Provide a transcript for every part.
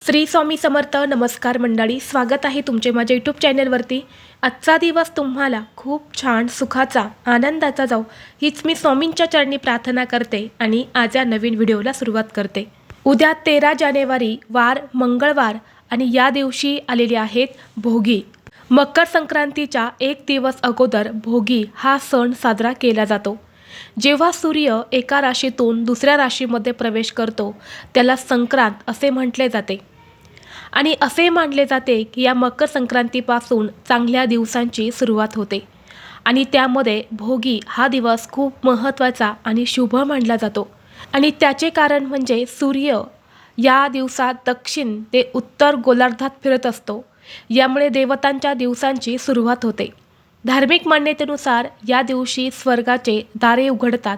श्री स्वामी समर्थ. नमस्कार मंडळी, स्वागत आहे तुमचे माझ्या यूट्यूब चॅनलवरती. आजचा दिवस तुम्हाला खूप छान सुखाचा आनंदाचा जाऊ हीच मी स्वामींच्या चरणी प्रार्थना करते आणि आज या नवीन व्हिडिओला सुरुवात करते. उद्या 13 जानेवारी वार मंगळवार आणि या दिवशी आलेले आहेत भोगी. मकर संक्रांतीच्या एक दिवस अगोदर भोगी हा सण साजरा केला जातो. जेव्हा सूर्य एका राशीतून दुसऱ्या राशीमध्ये प्रवेश करतो त्याला संक्रांत असे म्हटले जाते आणि असे मानले जाते की या मकर संक्रांतीपासून चांगल्या दिवसांची सुरुवात होते आणि त्यामध्ये भोगी हा दिवस खूप महत्त्वाचा आणि शुभ मानला जातो. आणि त्याचे कारण म्हणजे सूर्य या दिवसात दक्षिण ते उत्तर गोलार्धात फिरत असतो, यामुळे देवतांच्या दिवसांची सुरुवात होते. धार्मिक मान्यतेनुसार या दिवशी स्वर्गाचे दारे उघडतात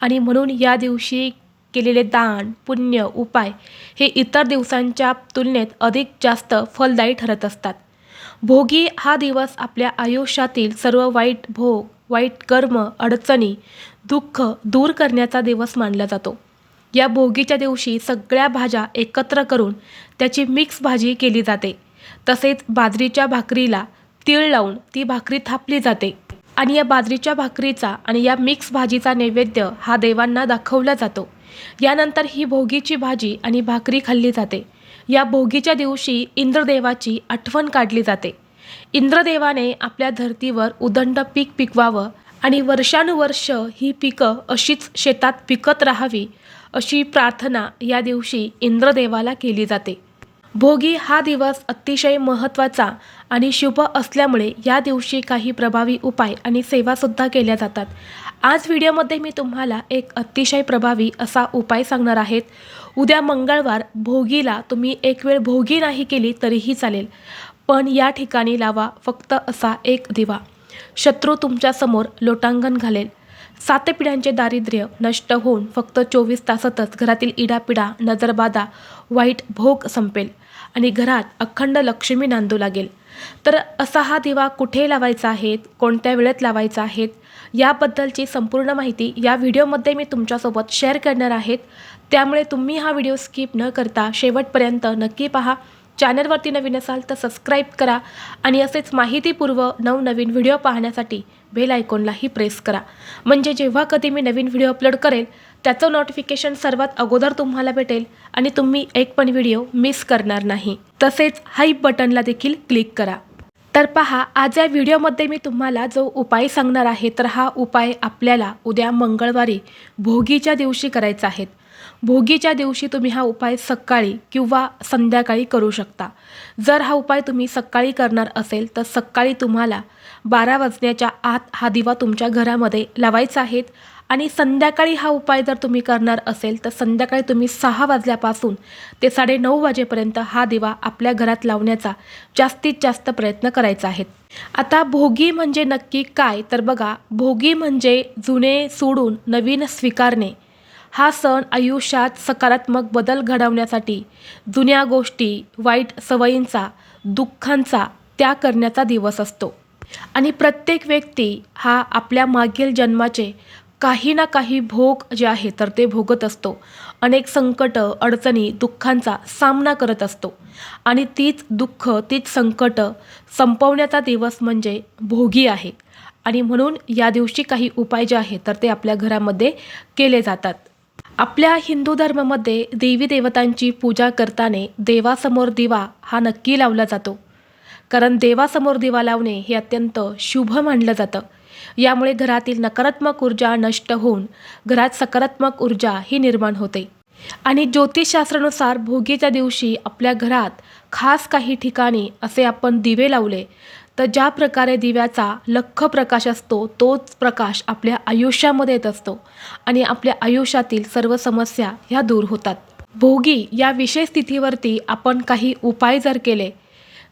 आणि म्हणून या दिवशी केलेले दान पुण्य उपाय हे इतर दिवसांच्या तुलनेत अधिक जास्त फलदायी ठरत असतात. भोगी हा दिवस आपल्या आयुष्यातील सर्व वाईट भोग वाईट कर्म अडचणी दुःख दूर करण्याचा दिवस मानला जातो. या भोगीच्या दिवशी सगळ्या भाज्या एकत्र करून त्याची मिक्स भाजी केली जाते. तसेच बाजरीच्या भाकरीला तीळ लावून ती भाकरी थापली जाते आणि या बाजरीच्या भाकरीचा आणि या मिक्स भाजीचा नैवेद्य हा देवांना दाखवला जातो. यानंतर ही भोगीची भाजी आणि भाकरी खाल्ली जाते. या भोगीच्या दिवशी इंद्रदेवाची आठवण काढली जाते. इंद्रदेवाने आपल्या धर्तीवर उदंड पीक पिकवावं आणि वर्षानुवर्ष ही पिकं अशीच शेतात पिकत राहावी अशी प्रार्थना या दिवशी इंद्रदेवाला केली जाते. भोगी हा दिवस अतिशय महत्त्वाचा आणि शुभ असल्यामुळे या दिवशी काही प्रभावी उपाय आणि सेवासुद्धा केल्या जातात. आज व्हिडिओमध्ये मी तुम्हाला एक अतिशय प्रभावी असा उपाय सांगणार आहेत. उद्या मंगळवार भोगीला तुम्ही एक वेळ भोगी नाही केली तरीही चालेल, पण या ठिकाणी लावा फक्त असा एक दिवा. शत्रू तुमच्यासमोर लोटांगण घालेल. 7 पिढ्यांचे दारिद्र्य नष्ट होऊन फक्त 24 तासातच घरातील इडापिडा नजरबाधा वाईट भोग संपेल आणि घरात अखंड लक्ष्मी नांदू लागेल. तर असा हा दिवा कुठे लावायचा आहे, कोणत्या वेळेत लावायचा आहे याबद्दलची संपूर्ण माहिती या व्हिडिओमध्ये मी तुमच्यासोबत शेअर करणार आहेत. त्यामुळे तुम्ही हा व्हिडिओ स्किप न करता शेवटपर्यंत नक्की पहा. चॅनलवरती नवीन असाल तर सबस्क्राईब करा आणि असेच माहितीपूर्व नवनवीन व्हिडिओ पाहण्यासाठी बेल आयकॉनलाही प्रेस करा, म्हणजे जेव्हा कधी मी नवीन व्हिडिओ अपलोड करेल त्याचं नोटिफिकेशन सर्वात अगोदर तुम्हाला भेटेल आणि तुम्ही एक पण व्हिडिओ मिस करणार नाही. तसेच हाईप बटनला देखील क्लिक करा. तर पहा, आज या व्हिडिओमध्ये मी तुम्हाला जो उपाय सांगणार आहे तर हा उपाय आपल्याला उद्या मंगळवारी भोगीच्या दिवशी करायचा आहे. भोगीच्या दिवशी तुम्ही हा उपाय सकाळी किंवा संध्याकाळी करू शकता. जर हा उपाय तुम्ही सकाळी करणार असेल तर सकाळी तुम्हाला 12 वाजण्याच्या आत हा दिवा तुमच्या घरामध्ये लावायचा आहे आणि संध्याकाळी हा उपाय जर तुम्ही करणार असेल तर संध्याकाळी तुम्ही 6 वाजल्यापासून ते 9:30 वाजेपर्यंत हा दिवा आपल्या घरात लावण्याचा जास्तीत जास्त प्रयत्न करायचा आहे. आता भोगी म्हणजे नक्की काय, तर बघा, भोगी म्हणजे जुने सोडून नवीन स्वीकारणे. हा सण आयुष्यात सकारात्मक बदल घडवण्यासाठी जुन्या गोष्टी वाईट सवयींचा दुःखांचा त्याग करण्याचा दिवस असतो आणि प्रत्येक व्यक्ती हा आपल्या मागील जन्माचे काही ना काही भोग जे आहे तर ते भोगत असतो. अनेक संकट अडचणी दुःखांचा सामना करत असतो आणि तीच दुःख तीच संकट संपवण्याचा दिवस म्हणजे भोगी आहे. आणि म्हणून या दिवशी काही उपाय जे आहे तर ते आपल्या घरामध्ये केले जातात. आपल्या हिंदू धर्मामध्ये देवी देवतांची पूजा करताना देवासमोर दिवा हा नक्की लावला जातो, कारण देवासमोर दिवा लावणे हे अत्यंत शुभ मानलं जातं. यामुळे घरातील नकारात्मक ऊर्जा नष्ट होऊन घरात सकारात्मक ऊर्जा ही निर्माण होते. आणि ज्योतिषशास्त्रानुसार भोगीच्या दिवशी आपल्या घरात खास काही ठिकाणी असे आपण दिवे लावले तर ज्या प्रकारे दिव्याचा लख्ख प्रकाश असतो तोच प्रकाश आपल्या आयुष्यामध्ये येत असतो आणि आपल्या आयुष्यातील सर्व समस्या ह्या दूर होतात. भोगी या विशेष तिथीवरती आपण काही उपाय जर केले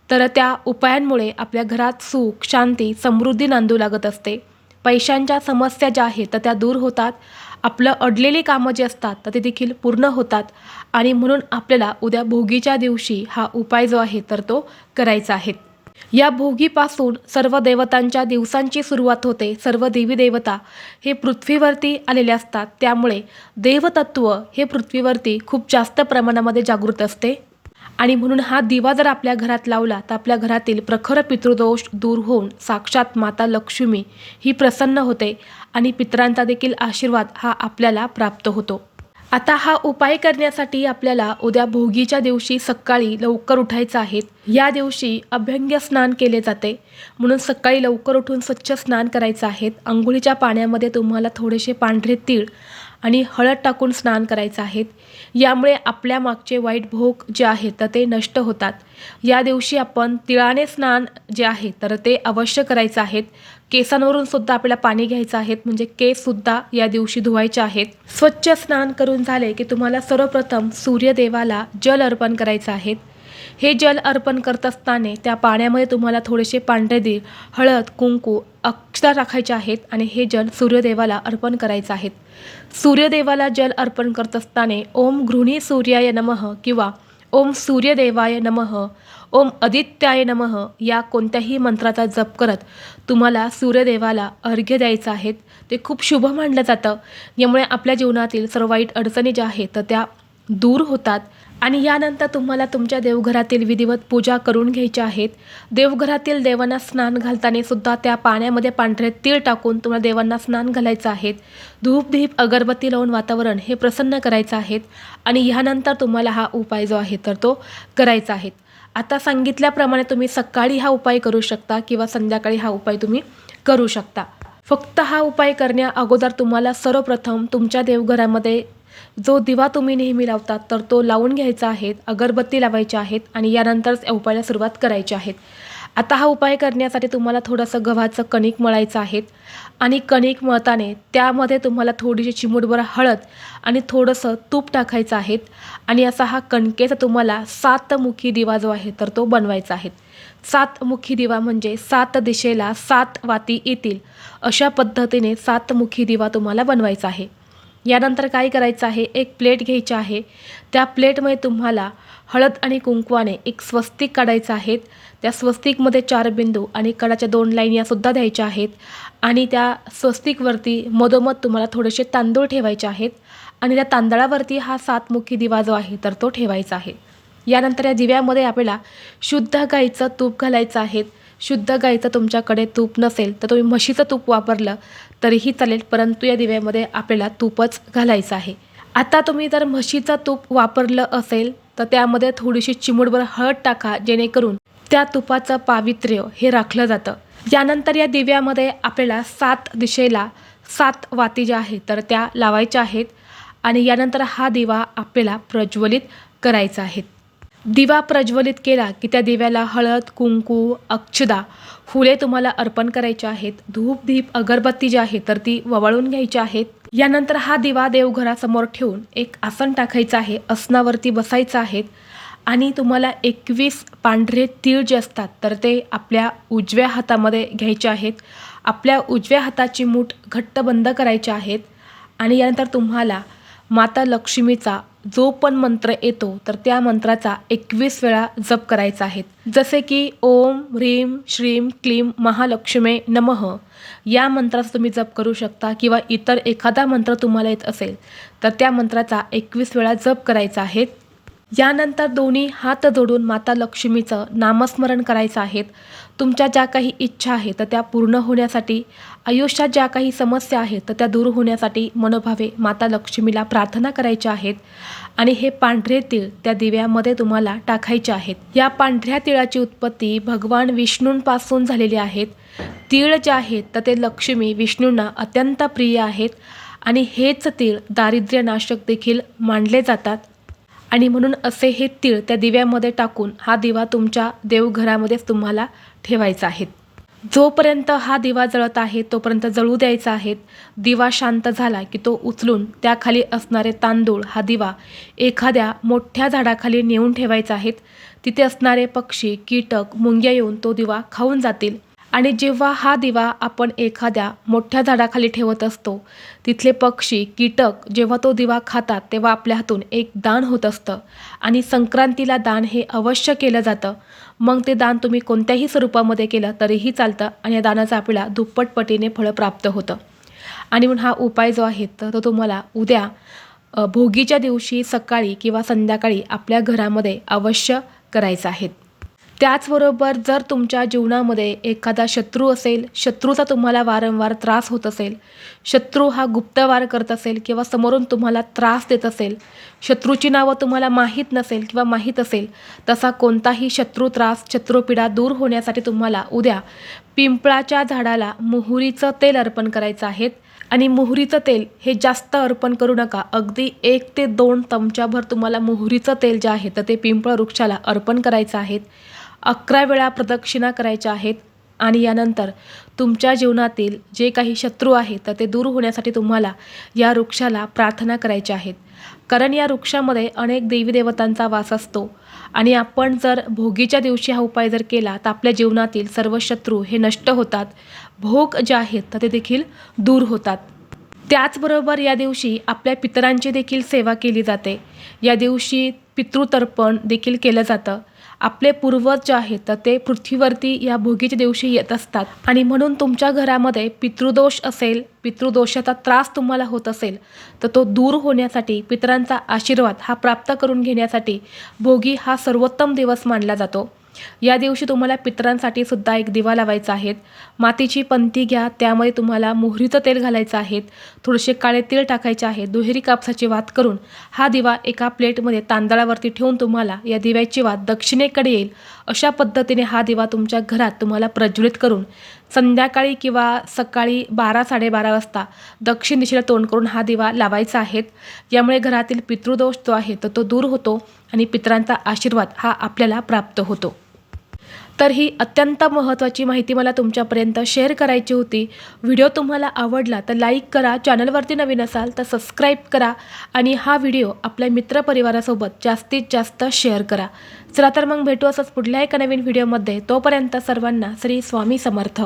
तर त्या उपायांमुळे आपल्या घरात सुख शांती समृद्धी नांदू लागत असते. पैशांच्या समस्या ज्या आहेत तर त्या दूर होतात. आपलं अडलेली कामं जी असतात तर ते देखील पूर्ण होतात आणि म्हणून आपल्याला उद्या भोगीच्या दिवशी हा उपाय जो आहे तर तो करायचा आहे. या भोगीपासून सर्व देवतांच्या दिवसांची सुरुवात होते. सर्व देवी देवता हे पृथ्वीवरती आलेले असतात, त्यामुळे देवतत्व हे पृथ्वीवरती खूप जास्त प्रमाणामध्ये जागृत असते आणि म्हणून हा दिवा जर आपल्या घरात लावला तर आपल्या घरातील प्रखर पितृदोष दूर होऊन साक्षात माता लक्ष्मी ही प्रसन्न होते आणि पितरांचा देखील आशीर्वाद हा आपल्याला प्राप्त होतो. आता हा उपाय करण्यासाठी आपल्याला उद्या भोगीच्या दिवशी सकाळी लवकर उठायचं आहे. या दिवशी अभ्यंग स्नान केले जाते, म्हणून सकाळी लवकर उठून स्वच्छ स्नान करायचं आहे. अंघोळीच्या पाण्यामध्ये तुम्हाला थोडेसे पांढरे तीळ आणि हळद टाकून स्नान करायचं आहे. यामुळे आपल्या मागचे वाईट भोग जे आहेत तर ते नष्ट होतात. या दिवशी आपण तिळाने स्नान जे आहे तर ते अवश्य करायचं आहे. केसांवरून सुद्धा आपल्याला पाणी घ्यायचं आहे, म्हणजे केससुद्धा या दिवशी धुवायचे आहेत. स्वच्छ स्नान करून झाले की तुम्हाला सर्वप्रथम सूर्यदेवाला जल अर्पण करायचं आहे. हे जल अर्पण करत असताना त्या पाण्यामध्ये तुम्हाला थोडेसे पांढरे तीळ, हळद, कुंकू, अक्षता टाकायचे आहेत आणि हे जल सूर्यदेवाला अर्पण करायचं आहे. सूर्यदेवाला जल अर्पण करत असताना ओम गृहिणी सूर्याय नमः किंवा ओम सूर्यदेवाय नमः, ओम आदित्याय नमः या कोणत्याही मंत्राचा जप करत तुम्हाला सूर्यदेवाला अर्घ्य द्यायचं आहे. ते खूप शुभ मानलं जातं. यामुळे आपल्या जीवनातील सर्व वाईट अडचणी ज्या आहेत तर त्या दूर होतात. आणि यानंतर तुम्हाला तुमच्या देवघरातील विधिवत पूजा करून घ्यायच्या आहेत. देवघरातील देवांना स्नान घालताना सुद्धा त्या पाण्यामध्ये पांढरे तीळ टाकून तुम्हाला देवांना स्नान घालायचं आहे. धूप दीप अगरबत्ती लावून वातावरण हे प्रसन्न करायचं आहे आणि ह्यानंतर तुम्हाला हा उपाय जो आहे तर तो करायचा आहे. आता सांगितल्याप्रमाणे तुम्ही सकाळी हा उपाय करू शकता किंवा संध्याकाळी हा उपाय तुम्ही करू शकता. फक्त हा उपाय करण्या अगोदर तुम्हाला सर्वप्रथम तुमच्या देवघरामध्ये जो दिवा तुम्ही नेहमी लावतात तर तो लावून घ्यायचा आहे. अगरबत्ती लावायची आहेत आणि यानंतरच या उपायाला सुरुवात करायची आहे. आता हा उपाय करण्यासाठी तुम्हाला थोडंसं गव्हाचं कणिक मळायचं आहे आणि कणिक मळताना त्यामध्ये तुम्हाला थोडीशी चिमूटभर हळद आणि थोडंसं तूप टाकायचं आहे आणि असा हा कणकेचा तुम्हाला 7 मुखी दिवा जो आहे तर तो बनवायचा आहे. 7 मुखी दिवा म्हणजे 7 दिशेला 7 वाती येतील अशा पद्धतीने 7 मुखी दिवा तुम्हाला बनवायचा आहे. यानंतर काय करायचं आहे, एक प्लेट घ्यायची आहे. त्या प्लेटमध्ये तुम्हाला हळद आणि कुंकवाने एक स्वस्तिक काढायचं आहे. त्या स्वस्तिकमध्ये 4 बिंदू आणि कडाच्या 2 लाईन यासुद्धा द्यायच्या आहेत आणि त्या स्वस्तिकवरती मधोमध तुम्हाला थोडेसे तांदूळ ठेवायचे आहेत आणि त्या तांदळावरती हा 7 मुखी दिवा जो आहे तर तो ठेवायचा आहे. यानंतर या दिव्यामध्ये आपल्याला शुद्ध गाईचं तूप घालायचं आहे. शुद्ध गाईचं तुमच्याकडे तूप नसेल तर तुम्ही म्हशीचं तूप वापरलं तरीही चालेल, परंतु या दिव्यामध्ये आपल्याला तूपच घालायचं आहे. आता तुम्ही जर म्हशीचं तूप वापरलं असेल तर त्यामध्ये थोडीशी चिमूटभर हळद टाका, जेणेकरून त्या तुपाचं पावित्र्य हे राखलं जातं. यानंतर या दिव्यामध्ये आपल्याला 7 दिशेला 7 वाती ज्या आहेत तर त्या लावायच्या आहेत आणि यानंतर हा दिवा आपल्याला प्रज्वलित करायचा आहे. दिवा प्रज्वलित केला की त्या दिव्याला हळद, कुंकू, अक्षदा, फुले तुम्हाला अर्पण करायचे आहेत. धूप दीप अगरबत्ती जी आहे तर ती ववाळून घ्यायची आहेत. यानंतर हा दिवा देवघरासमोर ठेवून एक आसन टाकायचं आहे. आसनावरती बसायचं आहे आणि तुम्हाला 21 पांढरे तीळ जे असतात तर ते आपल्या उजव्या हातामध्ये घ्यायचे आहेत. आपल्या उजव्या हाताची मूठ घट्ट बंद करायची आहेत आणि यानंतर तुम्हाला माता लक्ष्मीचा जो पण मंत्र येतो तर त्या मंत्राचा 21 वेळा जप करायचा आहे. जसे की ओम ह्रीम श्रीम क्लीम महालक्ष्मे नमः या मंत्राचा तुम्ही जप करू शकता किंवा इतर एखादा मंत्र तुम्हाला येत असेल तर त्या मंत्राचा 21 वेळा जप करायचा आहे. यानंतर दोन्ही हात जोडून माता लक्ष्मीचं नामस्मरण करायचं आहे. तुमच्या ज्या काही इच्छा आहेत तर त्या पूर्ण होण्यासाठी, आयुष्यात ज्या काही समस्या आहेत तर त्या दूर होण्यासाठी मनोभावे माता लक्ष्मीला प्रार्थना करायच्या आहेत आणि हे पांढरे तीळ त्या दिव्यामध्ये तुम्हाला टाकायचे आहेत. या पांढऱ्या तिळाची उत्पत्ती भगवान विष्णूंपासून झालेली आहेत. तीळ जे आहेत तर ते लक्ष्मी विष्णूंना अत्यंत प्रिय आहेत आणि हेच तीळ दारिद्र्यनाशक देखील मानले जातात आणि म्हणून असे हे तीळ त्या दिव्यामध्ये टाकून हा दिवा तुमच्या देवघरामध्येच तुम्हाला ठेवायचा आहे. जोपर्यंत हा दिवा जळत आहे तोपर्यंत जळू द्यायचा आहे. दिवा शांत झाला की तो उचलून त्याखाली असणारे तांदूळ हा दिवा एखाद्या मोठ्या झाडाखाली नेऊन ठेवायचा आहे. तिथे असणारे पक्षी, कीटक, मुंग्या येऊन तो दिवा खाऊन जातील आणि जेव्हा हा दिवा आपण एखाद्या मोठ्या झाडाखाली ठेवत असतो तिथले पक्षी, कीटक जेव्हा तो दिवा खातात तेव्हा आपल्या हातून एक दान होत असतं आणि संक्रांतीला दान हे अवश्य केलं जातं. मग ते दान तुम्ही कोणत्याही स्वरूपामध्ये केलं तरीही चालतं आणि या दानाचं आपल्याला दुप्पट पटीने फळ प्राप्त होतं. आणि म्हणून हा उपाय जो आहे तर तो तुम्हाला उद्या भोगीच्या दिवशी सकाळी किंवा संध्याकाळी आपल्या घरामध्ये अवश्य करायचा आहे. त्याचबरोबर जर तुमच्या जीवनामध्ये एखादा शत्रू असेल, शत्रूचा तुम्हाला वारंवार त्रास होत असेल, शत्रू हा गुप्तवार करत असेल किंवा समोरून तुम्हाला त्रास देत असेल, शत्रूची नावं तुम्हाला माहीत नसेल किंवा माहीत असेल, तसा कोणताही शत्रू त्रास, शत्रुपीडा दूर होण्यासाठी तुम्हाला उद्या पिंपळाच्या झाडाला मोहरीचं तेल अर्पण करायचं आहे. आणि मोहरीचं तेल हे जास्त अर्पण करू नका. अगदी 1 ते 2 चमचाभर तुम्हाला मोहरीचं तेल जे आहे तर ते पिंपळ वृक्षाला अर्पण करायचं आहे. 11 वेळा प्रदक्षिणा करायच्या आहेत आणि यानंतर तुमच्या जीवनातील जे काही शत्रू आहेत तर ते दूर होण्यासाठी तुम्हाला या वृक्षाला प्रार्थना करायच्या आहेत. कारण या वृक्षामध्ये अनेक देवी देवतांचा वास असतो आणि आपण जर भोगीच्या दिवशी हा उपाय जर केला तर आपल्या जीवनातील सर्व शत्रू हे नष्ट होतात. भोग जे आहेत तर ते देखील दूर होतात. त्याचबरोबर या दिवशी आपल्या पितरांची देखील सेवा केली जाते. या दिवशी पितृतर्पण देखील केलं जातं. आपले पूर्वज जे आहेत तर ते पृथ्वीवरती या भोगीच्या दिवशी येत असतात आणि म्हणून तुमच्या घरामध्ये पितृदोष असेल, पितृदोषाचा त्रास तुम्हाला होत असेल तर तो दूर होण्यासाठी, पितरांचा आशीर्वाद हा प्राप्त करून घेण्यासाठी भोगी हा सर्वोत्तम दिवस मानला जातो. या दिवशी तुम्हाला पितरांसाठी सुद्धा एक दिवा लावायचा आहे. मातीची पंती घ्या, त्यामध्ये तुम्हाला मोहरीचं तेल घालायचं आहे, थोडेसे काळे तीळ टाकायचे आहे, दुहेरी कापसाची वात करून हा दिवा एका प्लेटमध्ये तांदळावरती ठेवून तुम्हाला या दिव्याची वात दक्षिणेकडे येईल अशा पद्धतीने हा दिवा तुमच्या घरात तुम्हाला प्रज्वलित करून संध्याकाळी किंवा सकाळी 12-12:30 वाजता दक्षिण दिशेला तोंड करून हा दिवा लावायचा आहे. यामुळे घरातील पितृदोष जो आहे तर तो दूर होतो आणि पितरांचा आशीर्वाद हा आपल्याला प्राप्त होतो. तर ही अत्यंत महत्त्वाची माहिती मला तुमच्यापर्यंत शेअर करायची होती. व्हिडिओ तुम्हाला आवडला तर लाईक करा, चॅनलवरती नवीन असाल तर सबस्क्राईब करा आणि हा व्हिडिओ आपल्या मित्रपरिवारासोबत जास्तीत जास्त शेअर करा. चला तर मग भेटू असंच पुढल्या एका नवीन व्हिडिओमध्ये. तोपर्यंत सर्वांना श्री स्वामी समर्थ.